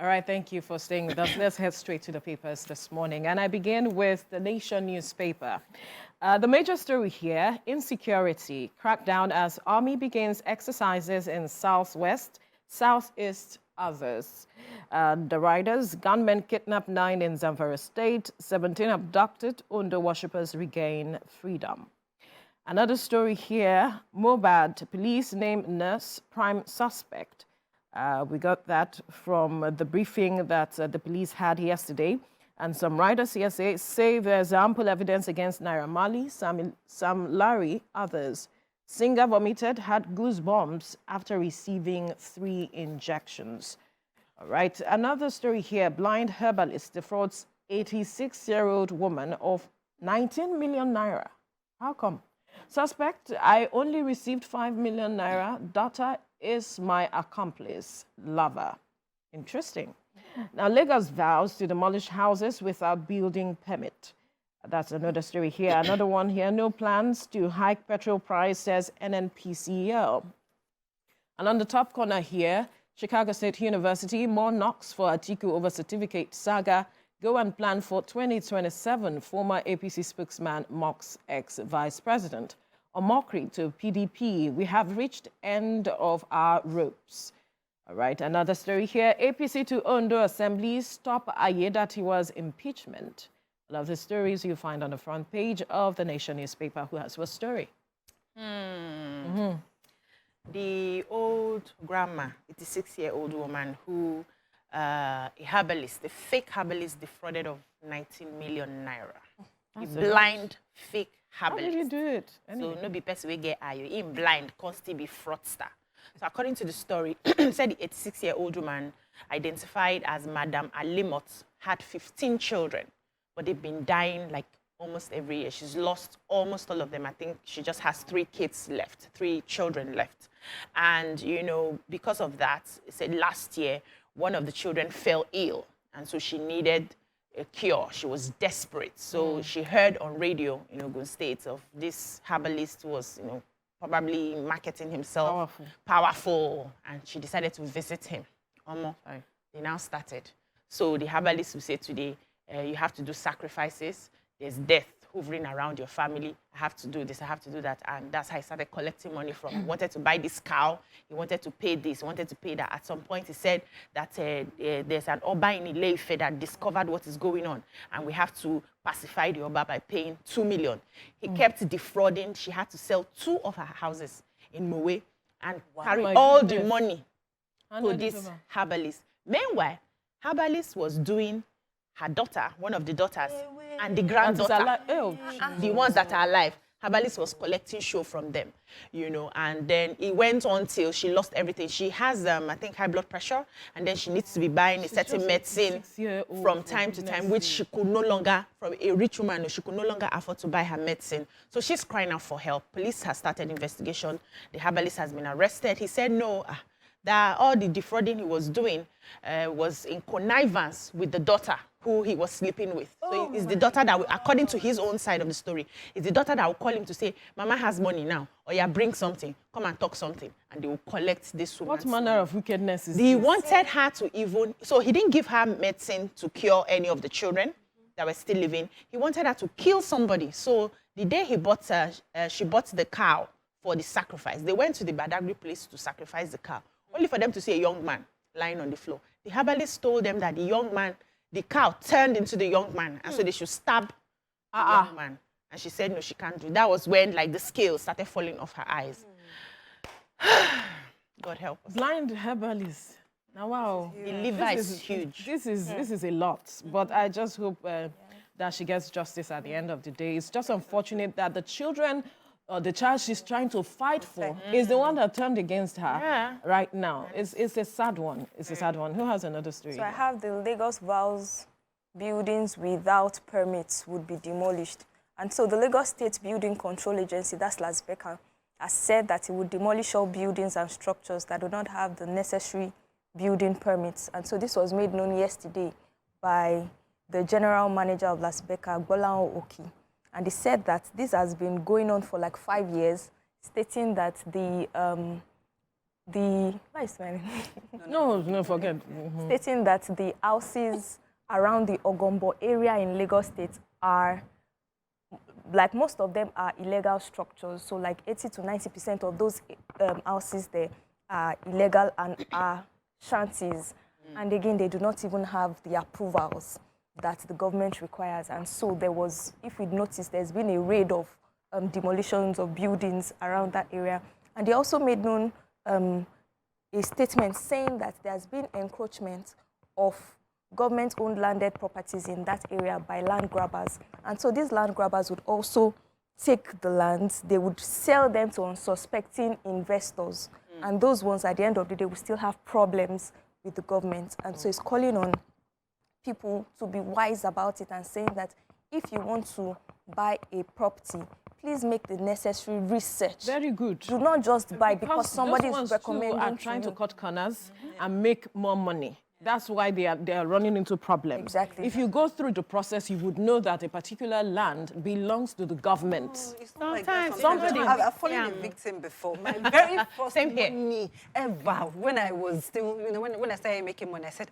All right, thank you for staying with us. Let's head straight to the papers this morning. And I begin with the Nation newspaper. The major story here, insecurity, crackdown as army begins exercises in southwest, southeast others. The riders, gunmen kidnap 9 in Zamfara State, 17 abducted, Ondo worshippers regain freedom. Another story here, Mohbad, police name nurse prime suspect. We got that from the briefing that the police had yesterday. And some writers here say there's ample evidence against Naira Marley, Sam Larry, others. Singer vomited, had goosebumps after receiving 3 injections. All right, another story here. Blind herbalist defrauds 86-year-old woman of 19 million naira. How come? Suspect, I only received 5 million naira. Daughter is my accomplice, lover. Interesting. Now, Lagos vows to demolish houses without building permit. That's another story here. Another one here, no plans to hike petrol price, says NNPCL. And on the top corner here, Chicago State University, more knocks for Atiku over certificate saga. Go and plan for 2027, former APC spokesman mocks ex-vice president. A mockery to PDP, we have reached end of our ropes. All right, another story here. APC to Ondo Assembly, stop Ayedatiwa's impeachment. All of the stories you find on the front page of the Nation newspaper. Who has what story? The old grandma, 86-year-old woman who, a herbalist, a fake herbalist defrauded of 19 million naira. A blind fake herbalist. How did you do it? Anyway. So no be person we get are you in blind, constantly be fraudster. So according to the story, said the 86-year-old woman identified as Madam Alimot had 15 children, but they've been dying like almost every year. She's lost almost all of them. I think she just has 3 kids left, 3 children left. And, you know, because of that, it said last year, one of the children fell ill. And so she needed a cure. She was desperate. So she heard on radio in Ogun State of this herbalist who was, you know, probably marketing himself. Powerful. And she decided to visit him. They now started. So the herbalist will say today, you have to do sacrifices. There's death hovering around your family. I have to do this, I have to do that. And that's how he started collecting money from. He wanted to buy this cow. He wanted to pay this, he wanted to pay that. At some point, he said that there's an Oba in Ile-Ife that discovered what is going on. And we have to pacify the Oba by paying 2 million. He kept defrauding. She had to sell 2 of her houses in Mowe and carry all the money to this herbalist. Meanwhile, herbalist was doing her daughter, one of the daughters, and the granddaughter, the ones that are alive. Herbalist was collecting show from them, you know, and then it went on till she lost everything. She has, I think, high blood pressure, and then she needs to be buying a certain medicine from time to time, which she could no longer, from a rich woman, she could no longer afford to buy her medicine. So she's crying out for help. Police has started investigation. The herbalist has been arrested. He said no, that all the defrauding he was doing was in connivance with the daughter who he was sleeping with. So it's the daughter that, according to his own side of the story, it's the daughter that will call him to say, Mama has money now, or yeah, bring something, come and talk something, and they will collect this woman. What manner of wickedness is this? He this? wanted her to even, so he didn't give her medicine to cure any of the children that were still living. He wanted her to kill somebody. So the day he bought, she bought the cow for the sacrifice. They went to the Badagry place to sacrifice the cow, only for them to see a young man lying on the floor. The herbalist told them that the young man, the cow turned into the young man, and so they should stab the young man. And she said, no, she can't do it. That was when, like, the scales started falling off her eyes. God help us. Blind herbalist. Now, wow. The liver is huge. This is a lot, but I just hope that she gets justice at the end of the day. It's just unfortunate that the children, the child she's trying to fight for is the one that turned against her right now. It's a sad one. It's a sad one. Who has another story? So I have the Lagos vows buildings without permits would be demolished. And so the Lagos State Building Control Agency, that's LASBECA, has said that it would demolish all buildings and structures that do not have the necessary building permits. And so this was made known yesterday by the general manager of LASBECA, Gbolahan Oki. And he said that this has been going on for like 5 years, stating that the why is smiling? No, forget. Stating that the houses around the Ogombo area in Lagos State are, like most of them are illegal structures. So like 80 to 90% of those houses there are illegal and are shanties. And again, they do not even have the approvals that the government requires. And so there was, if we notice, there's been a raid of demolitions of buildings around that area. And they also made known a statement saying that there's been encroachment of government-owned landed properties in that area by land grabbers. And so these land grabbers would also take the lands, they would sell them to unsuspecting investors. And those ones, at the end of the day, will still have problems with the government. And so it's calling on people to be wise about it and saying that if you want to buy a property, please make the necessary research. Very good. Do not just buy because somebody is recommending are trying to cut corners and make more money. That's why they are running into problems. Exactly. If you go through the process, you would know that a particular land belongs to the government. It's not like Sometimes, that. somebody- I've fallen a victim before. My very first money ever, when I was still, when I started making money, I said,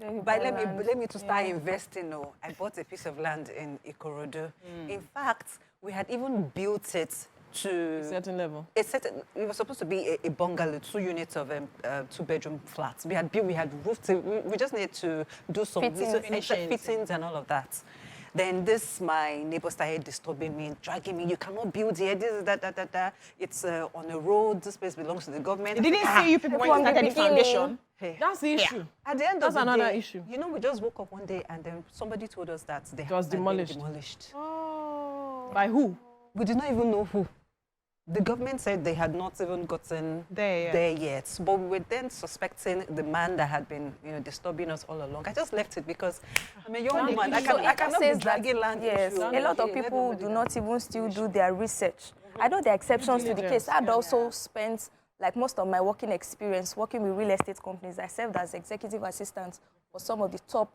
but let me to start investing. No, I bought a piece of land in Ikorodu. In fact, we had even built it to A certain level. it was supposed to be a bungalow, 2 units of 2-bedroom flats. We had built, we had roofed it. We just needed to do some fittings and all of that. Then my neighbor started disturbing me, dragging me. You cannot build here. This is that. It's on a road. This place belongs to the government. They didn't see you people when you started the foundation. Hey. That's the issue. At the end That's of the another day, issue. we just woke up one day and then somebody told us that the was house had been demolished. demolished. Oh. By who? We did not even know who. The government said they had not even gotten there yet. But we were then suspecting the man that had been, disturbing us all along. I just left it because I'm a young woman. I cannot be dragging land yes, issue. a lot of people do not even still do their research. I know there are exceptions to the case. I'd also spent, like most of my working experience, working with real estate companies. I served as executive assistant for some of the top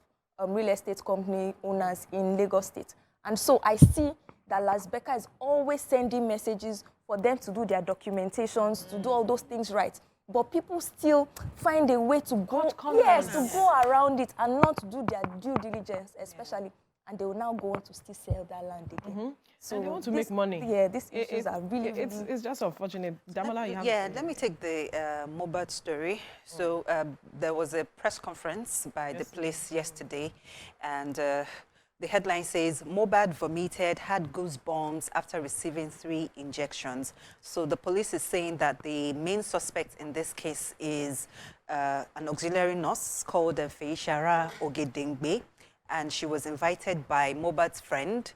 real estate company owners in Lagos State. And so I see that Lasbeka is always sending messages for them to do their documentations, to do all those things right. But people still find a way to go, to go around it and not do their due diligence, especially. And they will now go on to still sell that land again. So and they want to make money. Yeah, these issues are really, It's just unfortunate. Damola, you have let me take the Mohbad story. So there was a press conference by the police yesterday, and the headline says, Mohbad vomited, had goosebumps after receiving 3 injections. So the police is saying that the main suspect in this case is an auxiliary nurse called Feyisayo Ogedengbe, and she was invited by Mohbad's friend,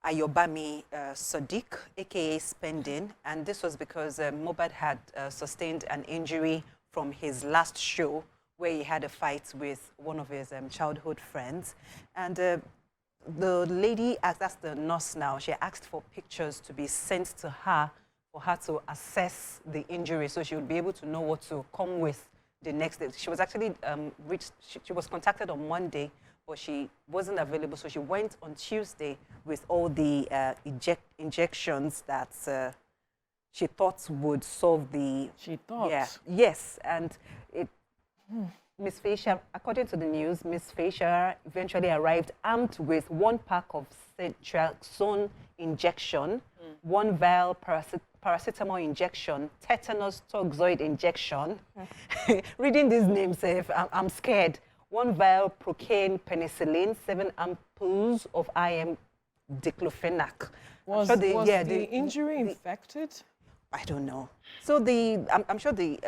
Ayobami Sadiq, a.k.a. Spending, and this was because Mohbad had sustained an injury from his last show where he had a fight with one of his childhood friends. And the lady, that's the nurse now, she asked for pictures to be sent to her for her to assess the injury so she would be able to know what to come with the next day. She was actually she was contacted on Monday, but she wasn't available, so she went on Tuesday with all the injections that she thought would solve the... She thought? Yeah, yes, and it... Ms Feyisayo, according to the news, Ms Feyisayo eventually arrived armed with 1 pack of ceftriaxone injection, 1 vial paracetamol injection, tetanus toxoid injection. Reading these names, I'm scared. 1 vial procaine penicillin, 7 ampoules of IM diclofenac. Was the injury infected? I don't know. So I'm sure the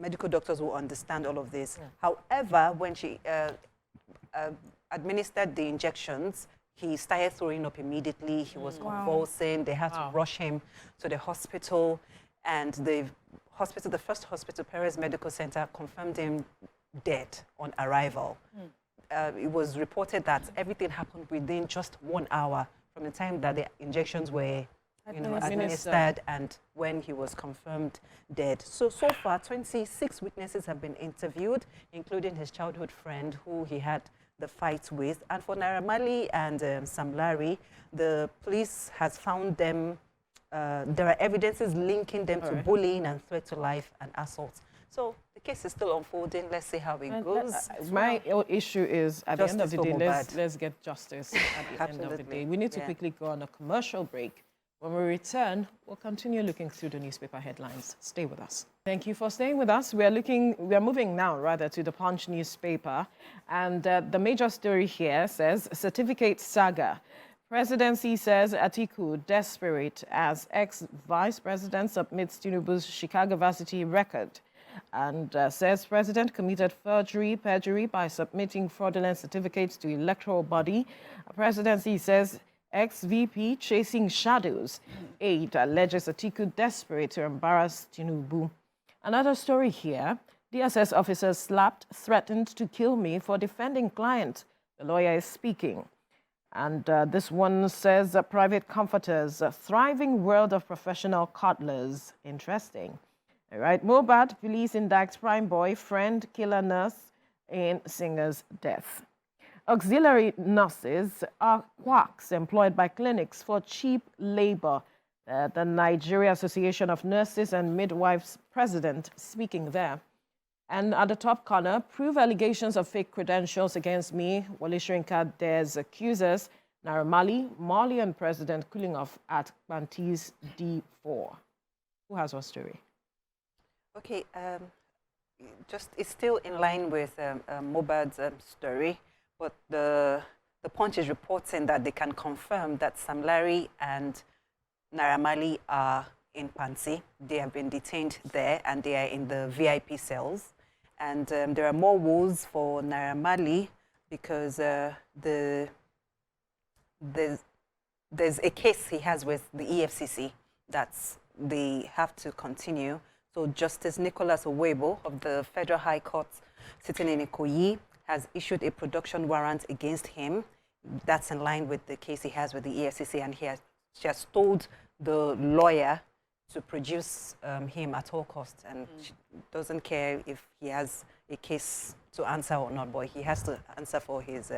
medical doctors will understand all of this. However, when she administered the injections, he started throwing up immediately. He was convulsing. They had to rush him to the hospital. And the first hospital, Perez Medical Center, confirmed him dead on arrival. It was reported that everything happened within just 1 hour from the time that the injections were administered and when he was confirmed dead. So far, 26 witnesses have been interviewed, including his childhood friend who he had the fight with. And for Naira Marley and Sam Larry, the police has found them, there are evidences linking them to bullying and threat to life and assault. So the case is still unfolding. Let's see how it goes. My issue is, at the end of the Justice day, for let's get justice at the end of the day. We need to Yeah. quickly go on a commercial break. When we return, we'll continue looking through the newspaper headlines. Stay with us. Thank you for staying with us. We are moving now, rather, to the Punch newspaper. And the major story here says, certificate saga. Presidency says Atiku desperate as ex-vice president submits Tinubu's Chicago varsity record. And says president committed perjury by submitting fraudulent certificates to electoral body. Presidency says ex-VP chasing shadows. Aide alleges Atiku desperate to embarrass Tinubu. Another story here. DSS officers slapped, threatened to kill me for defending client. The lawyer is speaking. And this one says private comforters, a thriving world of professional cuddlers. Interesting. All right, Mohbad, police indicts Primeboy, friend, killer nurse in singer's death. Auxiliary nurses are quacks employed by clinics for cheap labor. The Nigeria Association of Nurses and Midwives president speaking there. And at the top corner, prove allegations of fake credentials against me. Wale Soyinka dares accusers. Naira Marley, Marlian president cooling off at Banti's D4. Who has what story? Okay, it's still in line with Mohbad's story, but the Punch is reporting that they can confirm that Sam Larry and Naira Marley are in Panti. They have been detained there and they are in the VIP cells. And there are more woes for Naira Marley because there's a case he has with the EFCC that they have to continue. So Justice Nicholas Owebo of the Federal High Court sitting in Ikoyi has issued a production warrant against him. That's in line with the case he has with the EFCC, and she has told the lawyer to produce him at all costs, and she doesn't care if he has a case to answer or not, but he has to answer for his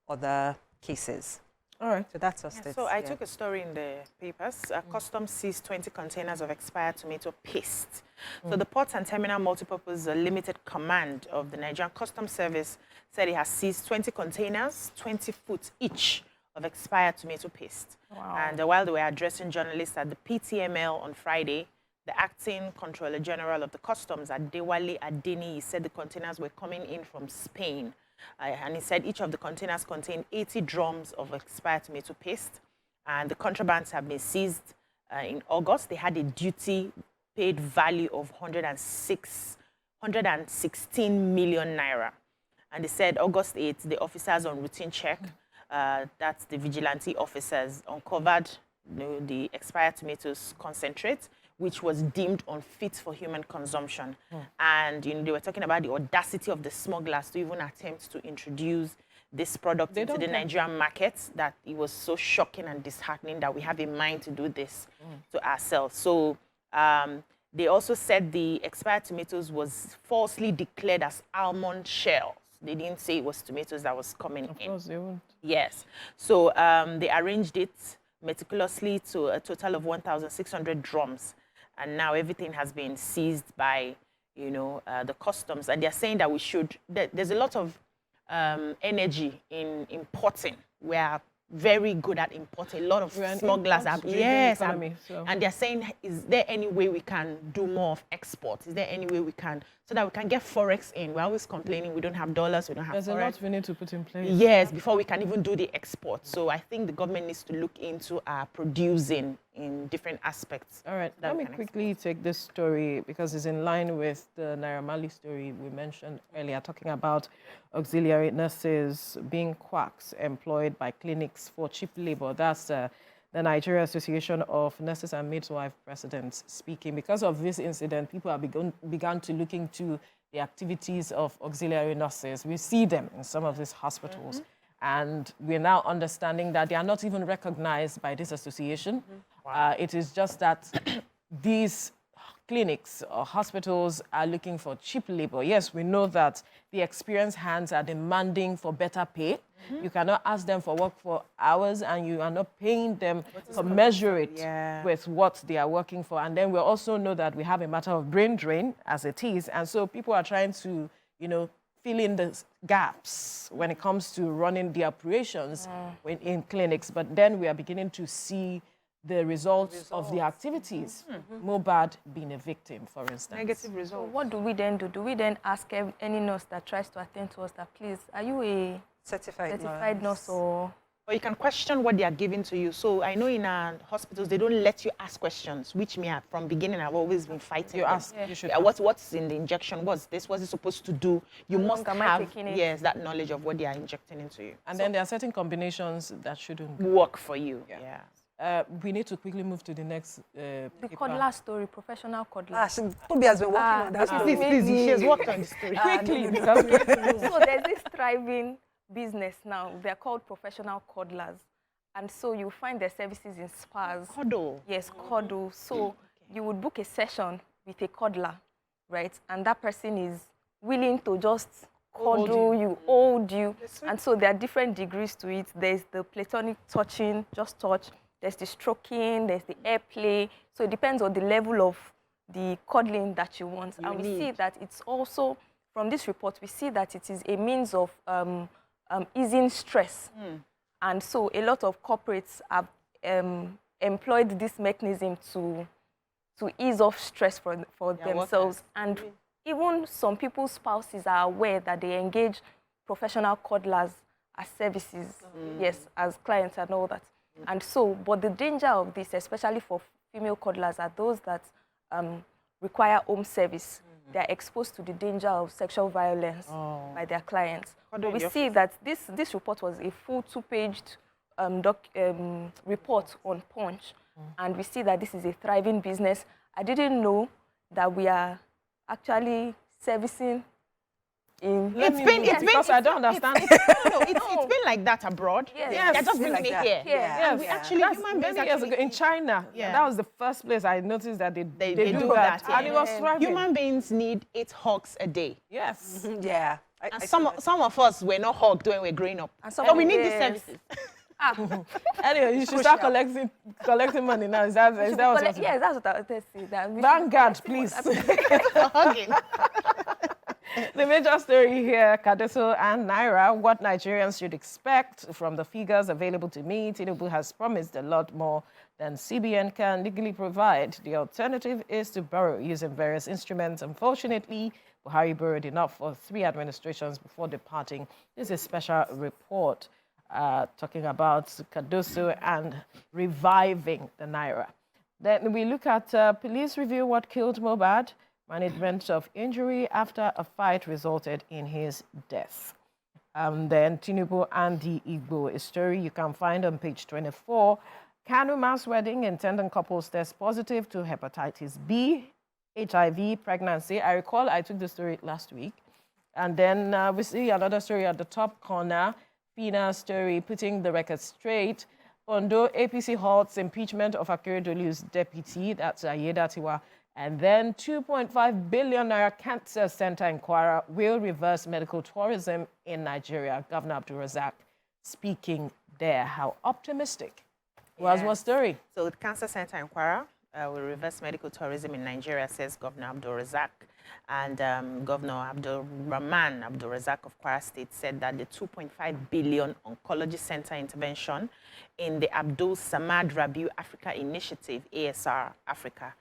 other cases. All right. So that's us. So I took a story in the papers. Customs seized 20 containers of expired tomato paste. So the Ports and Terminal Multipurpose Limited Command of the Nigerian Customs Service said it has seized 20 containers, 20 foot each, of expired tomato paste. Wow. And while they were addressing journalists at the PTML on Friday, the acting Controller General of the Customs, Adewale Adeniyi, said the containers were coming in from Spain. And he said each of the containers contained 80 drums of expired tomato paste. And the contrabands have been seized in August. They had a duty paid value of 116 million naira. And they said August 8th, the officers on routine check, that's the vigilante officers, uncovered the expired tomatoes concentrate, which was deemed unfit for human consumption. And they were talking about the audacity of the smugglers to even attempt to introduce this product into the Nigerian market, that it was so shocking and disheartening that we have in mind to do this to ourselves. So they also said the expired tomatoes was falsely declared as almond shells. They didn't say it was tomatoes that was coming in. Of course they won't. Yes. So they arranged it meticulously to a total of 1,600 drums. And now everything has been seized by, the customs. And they're saying that we should, there's a lot of energy in importing. We are very good at importing. A lot of smugglers are, yes. And they're saying, is there any way we can do more of export? Is there any way we can, so that we can get Forex in? We're always complaining we don't have dollars, we don't have Forex. There's a lot we need to put in place. Yes, before we can even do the export. So I think the government needs to look into producing in different aspects. All right, let me quickly take this story because it's in line with the Naira Marley story we mentioned earlier, talking about auxiliary nurses being quacks employed by clinics for cheap labor. That's the Nigeria Association of Nurses and Midwives president speaking. Because of this incident, people have begun to look into the activities of auxiliary nurses. We see them in some of these hospitals. And we're now understanding that they are not even recognized by this association. Wow. It is just that these clinics or hospitals are looking for cheap labor. Yes, we know that the experienced hands are demanding for better pay. You cannot ask them for work for hours and you are not paying them to measure it with what they are working for. And then we also know that we have a matter of brain drain as it is. And so people are trying to, fill in the gaps when it comes to running the operations in clinics. But then we are beginning to see the results of the activities. Mohbad being a victim, for instance. Negative results. So what do we then do? Do we then ask any nurse that tries to attend to us that, please, are you a certified nurse or... Or you can question what they are giving to you. So I know in our hospitals, they don't let you ask questions, which me, from beginning, I've always been fighting. You ask, you should ask. What's in the injection? What's this? What's it supposed to do? You must have, that knowledge of what they are injecting into you. And then there are certain combinations that shouldn't work for you. We need to quickly move to the next the cuddler story, professional cuddler. Toby has been working on that story. Please, she has worked on the story. Quickly, So there's this thriving business now. They're called professional cuddlers. And so you find their services in spas. Cuddle. Yes, cuddle. So you would book a session with a cuddler, right? And that person is willing to just cuddle you, hold you. And so there are different degrees to it. There's the platonic touching, just touch. There's the stroking, there's the airplay. So it depends on the level of the cuddling that you want. And we see that it's also, from this report, we see that it is a means of easing stress. And so a lot of corporates have employed this mechanism to ease off stress for themselves. And even some people's spouses are aware that they engage professional cuddlers as services, yes, as clients and all that. And so, but the danger of this, especially for female cuddlers, are those that require home service. They are exposed to the danger of sexual violence by their clients. But we see that this report was a full 2-paged report on Punch, and we see that this is a thriving business. I didn't know that we are actually servicing in... Because I don't understand. It's been like that abroad. Yes. They're just bringing it here. Yes. We actually, human beings years ago in China, that was the first place I noticed that they do that. Yeah. And it was thriving. Human beings need 8 hugs a day. Yes. Yeah. And some of us were not hugged when we were growing up. So we need these services. Anyway, you should start collecting money now. Is that what yes, that's what I was saying. Vanguard, please. The major story here, Kadeso and Naira, what Nigerians should expect from the figures available to me. Tinubu has promised a lot more than CBN can legally provide. The alternative is to borrow using various instruments. Unfortunately, Buhari borrowed enough for 3 administrations before departing. This is a special report talking about Kadeso and reviving the Naira. Then we look at police review what killed Mohbad. Management of injury after a fight resulted in his death. Then Tinubu and the Igbo, a story you can find on page 24. Kanu mass wedding, intending couples test positive to hepatitis B, HIV, pregnancy. I recall I took the story last week. And then we see another story at the top corner, FINA story, putting the record straight. Ondo APC halts impeachment of Akeredolu's deputy, that's Ayedatiwa. And then 2.5 billion naira cancer center in Kwara will reverse medical tourism in Nigeria. Governor Abdul Razak speaking there. How optimistic was what story? So the cancer center in Kwara will reverse medical tourism in Nigeria, says Governor Abdul Razak. And Governor Abdul Rahman Abdul Razak of Kwara State said that the 2.5 billion oncology center intervention in the Abdul Samad Rabiu Africa Initiative, ASR Africa,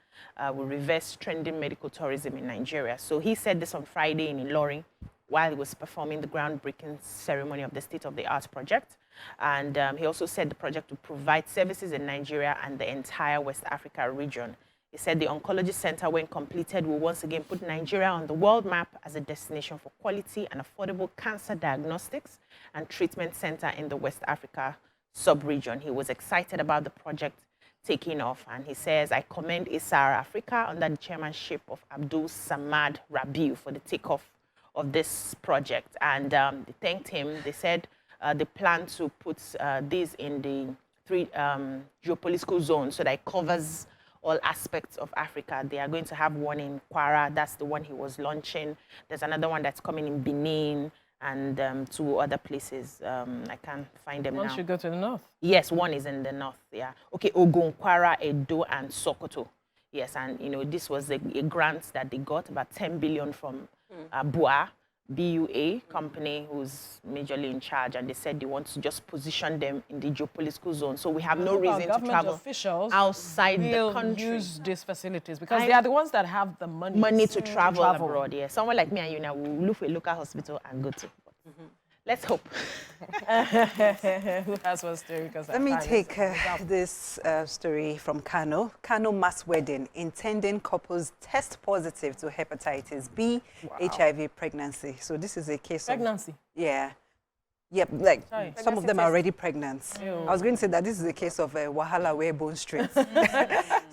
will reverse trending medical tourism in Nigeria. So he said this on Friday in Ilorin while he was performing the groundbreaking ceremony of the state-of-the-art project. And he also said the project will provide services in Nigeria and the entire West Africa region. He said the oncology center, when completed, will once again put Nigeria on the world map as a destination for quality and affordable cancer diagnostics and treatment center in the West Africa sub-region. He was excited about the project taking off, and he says, I commend ASR Africa under the chairmanship of Abdul Samad Rabiu for the takeoff of this project. And they thanked him. They said they plan to put these in the 3 geopolitical zones so that it covers all aspects of Africa. They are going to have one in Kwara. That's the one he was launching. There's another one that's coming in Benin and 2 other places. I can't find them now. Once you go to the north. Yes, one is in the north, yeah. Okay, Ogun, Kwara, Edo, and Sokoto. Yes, and this was a grant that they got, about 10 billion from BUA company, who's majorly in charge, and they said they want to just position them in the geopolitical zone. So we have no reason to travel officials outside the country. Use these facilities because they are the ones that have the money to travel abroad. Yeah, someone like me and you now will look for a local hospital and go to. Let's hope. Who has one story? Let me take this story from Kano. Kano mass wedding. Intending couples test positive to hepatitis B, HIV pregnancy. So this is a case pregnancy. Yeah. Yep, like some of them are already pregnant. Ew. I was going to say that this is a case of Wahala where bone street.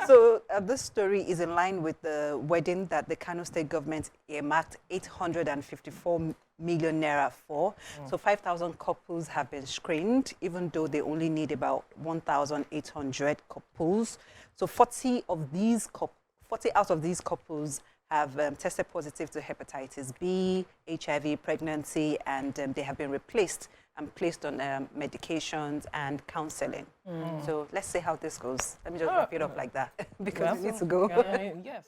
So this story is in line with the wedding that the Kano state government earmarked 854 million naira for. So 5,000 couples have been screened, even though they only need about 1,800 couples. So 40 out of these couples have tested positive to hepatitis B, HIV, pregnancy, and they have been replaced and placed on medications and counseling. So let's see how this goes. Let me just wrap it up like that because we need to go. Yes.